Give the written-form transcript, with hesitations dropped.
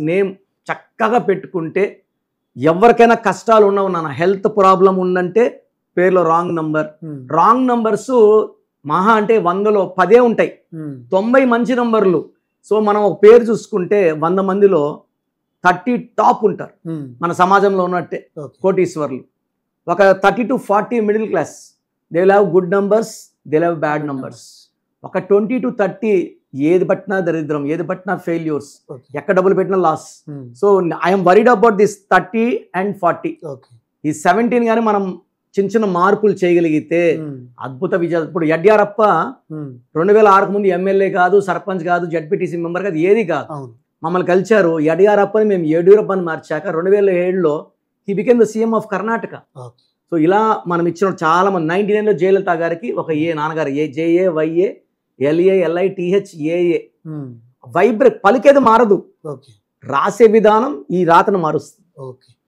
name చక్కగా పెట్టుకుంటే ఎవరికైనా కష్టాలు ఉన్నవు నాన్న హెల్త్ ప్రాబ్లం ఉందంటే పేర్లో రాంగ్ నంబర్స్ మహా అంటే 100లో 10 ఉంటాయి 90 మంచి నంబర్లు సో మనం ఒక పేరు చూసుకుంటే 100 మందిలో 30 టాప్ ఉంటారు మన సమాజంలో ఉన్నట్టే కోటీశ్వర్లు ఒక 30 to 40 middle class they will have good numbers they will have bad numbers ఒక 20 to 30 ఏది పట్టినా దరిద్రం ఏది పట్టినా ఫెయిల్యూర్స్ ఎక్కడ డబ్బులు పెట్టినా loss so I'm worried about this 30 and 40 ఈ 17 కానీ మనం చిన్న మార్పులు చేయగలిగితే అద్భుత విజయాలు ఇప్పుడు యడ్యూరప్ప 2006 ముందు ఎమ్మెల్యే కాదు సర్పంచ్ కాదు జడ్పీటీసీ మెంబర్ కాదు ఏది కాదు మమ్మల్ని కలిచారు యడ్యూరప్పని మేము యడ్యూరప్పని మార్చాక 2007లో he became the CM of Karnataka so ఇలా మనం ఇచ్చిన చాలా మంది 99లో జయలలిత గారికి ఒక నాన్నగారు JAYA LALITHAA వైబ్రేట్ పలికేది మారదు రాసే విధానం ఈ రాతను మారుస్తుంది